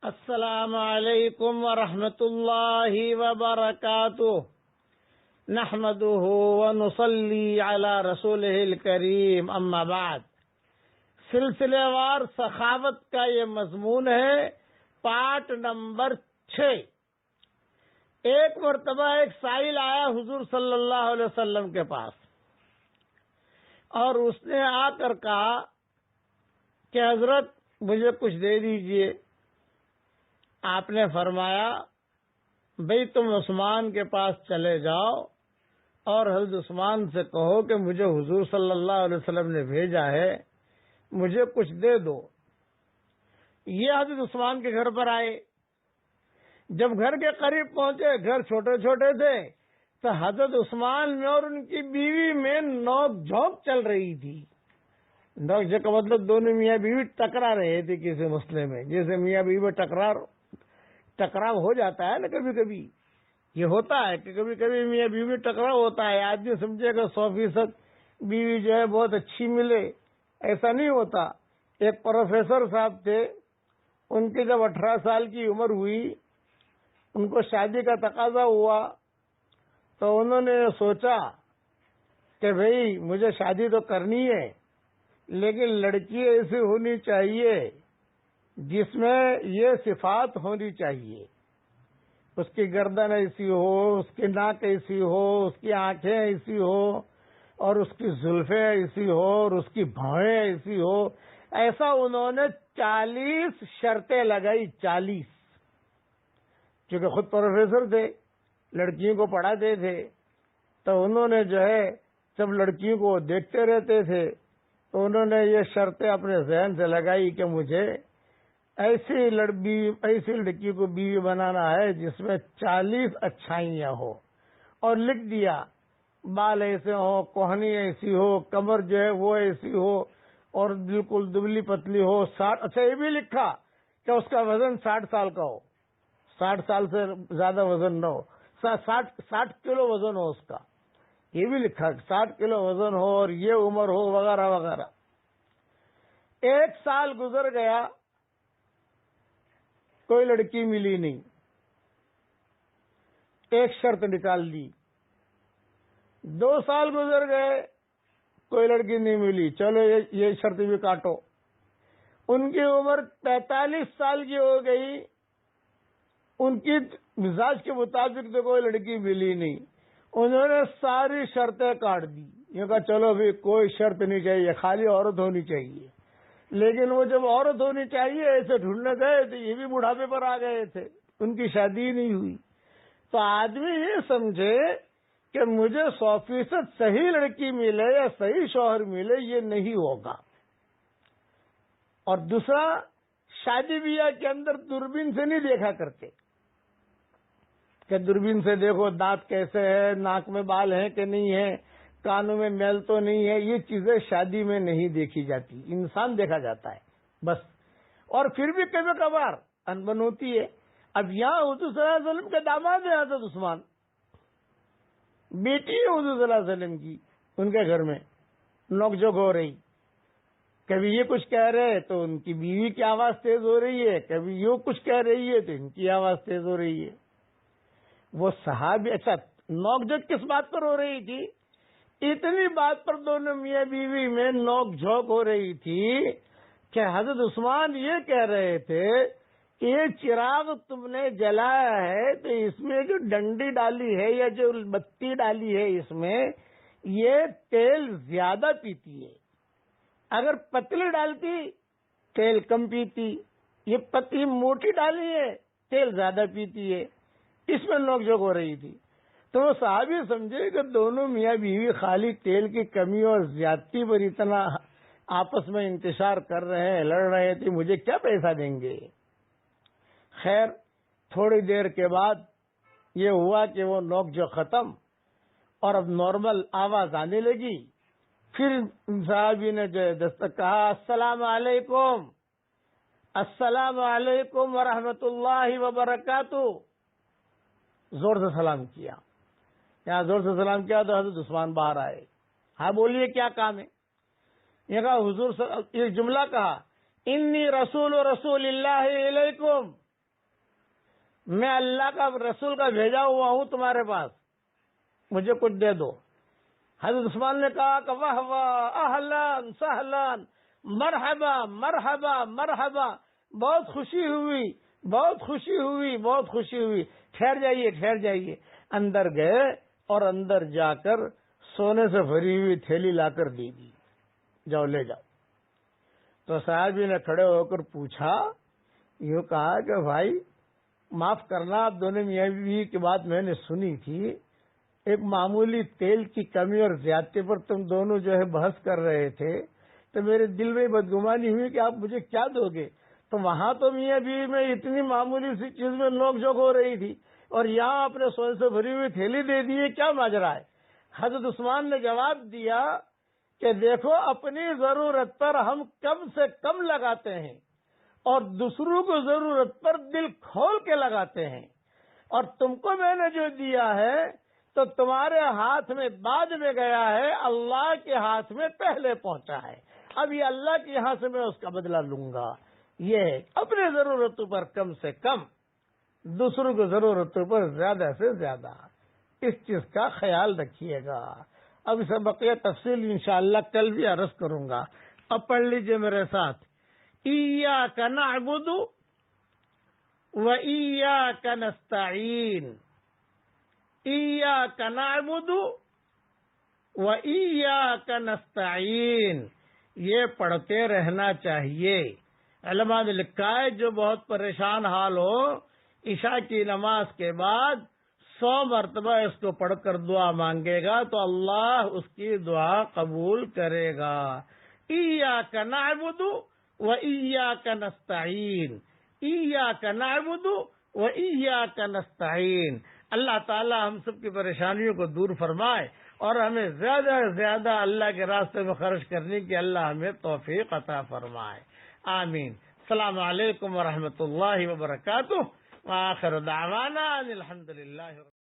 السلام علیکم ورحمۃ اللہ وبرکاتہ نحمده ونصلی علی رسولہ الکریم اما بعد سلسلے وار سخاوت کا یہ مضمون ہے پارٹ نمبر 6۔ ایک مرتبہ ایک سائل آیا حضور صلی اللہ علیہ وسلم کے پاس اور اس نے آ کر کہا کہ حضرت مجھے کچھ دے دیجئے۔ آپ نے فرمایا بھئی تم عثمان کے پاس چلے جاؤ اور حضرت عثمان سے کہو کہ مجھے حضور صلی اللہ علیہ وسلم نے بھیجا ہے، مجھے کچھ دے دو۔ یہ حضرت عثمان کے گھر پر آئے۔ جب گھر کے قریب پہنچے، گھر چھوٹے چھوٹے تھے، تو حضرت عثمان میں اور ان کی بیوی میں نوک جھونک چل رہی تھی۔ نوک جھونک کا مطلب دونوں میاں بیوی ٹکرا رہے تھے کسی مسئلے میں، جیسے میاں بیوی میں ٹکراؤ ہو جاتا ہے نا، کبھی کبھی یہ ہوتا ہے کہ کبھی کبھی میاں بیوی ٹکراؤ ہوتا ہے۔ آدمی سمجھے گا 100% بیوی جو ہے بہت اچھی ملے، ایسا نہیں ہوتا۔ ایک پروفیسر صاحب تھے، ان کی جب 18 سال کی عمر ہوئی، ان کو شادی کا تقاضا ہوا، تو انہوں نے سوچا کہ بھئی مجھے شادی تو کرنی ہے، لیکن لڑکی ایسی ہونی چاہیے جس میں یہ صفات ہونی چاہیے، اس کی گردن ایسی ہو، اس کی ناک ایسی ہو، اس کی آنکھیں ایسی ہو، اور اس کی زلفیں ایسی ہو، اور اس کی بھویں ایسی ہو۔ ایسا انہوں نے 40 شرطیں لگائی، 40۔ کیونکہ خود پروفیسر تھے، لڑکیوں کو پڑھاتے تھے، تو انہوں نے جو ہے سب لڑکیوں کو دیکھتے رہتے تھے، تو انہوں نے یہ شرطیں اپنے ذہن سے لگائی کہ مجھے ایسی لڑکی کو بیوی بنانا ہے جس میں 40 اچھائیاں ہو، اور لکھ دیا بال ایسے ہو، کوہنی ایسی ہو، کمر جو ہے وہ ایسی ہو، اور بالکل دبلی پتلی ہو، 60۔ اچھا یہ بھی لکھا کہ اس کا وزن 60 سال کا ہو، 60 سال سے زیادہ وزن نہ ہو، 60 کلو وزن ہو اس کا، یہ بھی لکھا 60 کلو وزن ہو اور یہ عمر ہو، وغیرہ وغیرہ۔ 1 سال گزر گیا، کوئی لڑکی ملی نہیں۔ ایک شرط نکال دی۔ 2 سال گزر گئے، کوئی لڑکی نہیں ملی، چلو یہ شرط بھی کاٹو۔ ان کی عمر 45 سال کی ہو گئی، ان کی مزاج کے مطابق تو کوئی لڑکی ملی نہیں۔ انہوں نے ساری شرطیں کاٹ دی، یہ کہا چلو بھی کوئی شرط نہیں چاہیے، خالی عورت ہونی چاہیے۔ لیکن وہ جب عورت ہونی چاہیے ایسے ڈھونڈنے گئے تو یہ بھی بڑھاپے پر آ گئے تھے، ان کی شادی نہیں ہوئی۔ تو آدمی یہ سمجھے کہ مجھے 100% صحیح لڑکی ملے یا صحیح شوہر ملے، یہ نہیں ہوگا۔ اور دوسرا، شادی بیاہ کے اندر دوربین سے نہیں دیکھا کرتے کہ دوربین سے دیکھو دانت کیسے ہے، ناک میں بال ہیں کہ نہیں ہے، کانوں میں میل تو نہیں ہے، یہ چیزیں شادی میں نہیں دیکھی جاتی، انسان دیکھا جاتا ہے بس۔ اور پھر بھی کبھی کبھار انبن ہوتی ہے۔ اب یہاں حضور صلی اللہ علیہ وسلم کے داماد ہیں حضرت عثمان، بیٹی ہے حضور صلی اللہ علیہ وسلم کی، ان کے گھر میں نوک جھوک ہو رہی، کبھی یہ کچھ کہہ رہے تو ان کی بیوی کی آواز تیز ہو رہی ہے، کبھی یہ کچھ کہہ رہی ہے تو ان کی آواز تیز ہو رہی ہے۔ وہ صحابی، اچھا نوک جھوک کس بات پر ہو رہی تھی؟ اتنی بات پر دونوں میاں بیوی میں نوک جھوک ہو رہی تھی کہ حضرت عثمان یہ کہہ رہے تھے کہ یہ چراغ تم نے جلایا ہے تو اس میں جو ڈنڈی ڈالی ہے یا جو بتی ڈالی ہے، اس میں یہ تیل زیادہ پیتی ہے، اگر پتلی ڈالتی تیل کم پیتی، یہ پتلی موٹی ڈالی ہے تیل زیادہ پیتی ہے، اس میں نوک جھوک ہو رہی تھی۔ تو وہ صحابی سمجھے کہ دونوں میاں بیوی خالی تیل کی کمی اور زیادتی پر اتنا آپس میں انتشار کر رہے ہیں، لڑ رہے تھے، مجھے کیا پیسہ دیں گے۔ خیر تھوڑی دیر کے بعد یہ ہوا کہ وہ نوک جو ختم اور اب نارمل آواز آنے لگی۔ پھر صحابی نے جو دستک کہا، السلام علیکم، السلام علیکم ورحمۃ اللہ وبرکاتہ، زور سے سلام کیا۔ یہاں زور سے سلام کیا تو حضرت عثمان باہر آئے۔ ہاں بولیے کیا کام ہے؟ یہ کہا حضور ایک جملہ کہا، انی رسول اللہ علیکم، میں اللہ کا رسول کا بھیجا ہوا ہوں تمہارے پاس، مجھے کچھ دے دو۔ حضرت عثمان نے کہا کہ واہ واہ، اہلان سہلان، مرحبا مرحبا مرحبا، بہت خوشی ہوئی، بہت خوشی ہوئی، بہت خوشی ہوئی، ٹھہر جائیے ٹھہر جائیے۔ اندر گئے اور اندر جا کر سونے سے بھری ہوئی تھیلی لا کر دی، جاؤ لے جاؤ۔ تو صاحب نے کھڑے ہو کر پوچھا، یوں کہا کہ بھائی معاف کرنا، آپ دونوں میاں بیوی کی بات میں نے سنی تھی، ایک معمولی تیل کی کمی اور زیادتی پر تم دونوں جو ہے بحث کر رہے تھے، تو میرے دل میں بدگمانی ہوئی کہ آپ مجھے کیا دو گے؟ تو وہاں تو میاں بیوی میں اتنی معمولی سی چیز میں نوک جھوک ہو رہی تھی، اور یہاں اپنے سونے سے بھری ہوئی تھیلی دے دی، کیا ماجرا ہے؟ حضرت عثمان نے جواب دیا کہ دیکھو، اپنی ضرورت پر ہم کم سے کم لگاتے ہیں اور دوسروں کو ضرورت پر دل کھول کے لگاتے ہیں، اور تم کو میں نے جو دیا ہے تو تمہارے ہاتھ میں بعد میں گیا ہے، اللہ کے ہاتھ میں پہلے پہنچا ہے، اب یہ اللہ کے یہاں سے میں اس کا بدلہ لوں گا۔ یہ ہے اپنے ضرورتوں پر کم سے کم، دوسروں کی ضرورتوں پر زیادہ سے زیادہ، اس چیز کا خیال رکھیے گا۔ اب اسے بقیہ تفصیل انشاءاللہ کل بھی عرض کروں گا۔ اب پڑھ لیجئے میرے ساتھ، ایاک نعبد و ایاک نستعین، ایاک نعبد و ایاک نستعین، یہ پڑھتے رہنا چاہیے۔ علماء نے لکھا ہے جو بہت پریشان حال ہو، عشاء کی نماز کے بعد 100 مرتبہ اس کو پڑھ کر دعا مانگے گا تو اللہ اس کی دعا قبول کرے گا۔ ایاک نعبد و ایاک نستعین، ایاک نعبد و ایاک نستعین۔ اللہ تعالی ہم سب کی پریشانیوں کو دور فرمائے اور ہمیں زیادہ سے زیادہ اللہ کے راستے میں خرچ کرنے کی اللہ ہمیں توفیق عطا فرمائے، آمین۔ السلام علیکم ورحمۃ اللہ وبرکاتہ، وآخر دعوانا ان الحمد للہ۔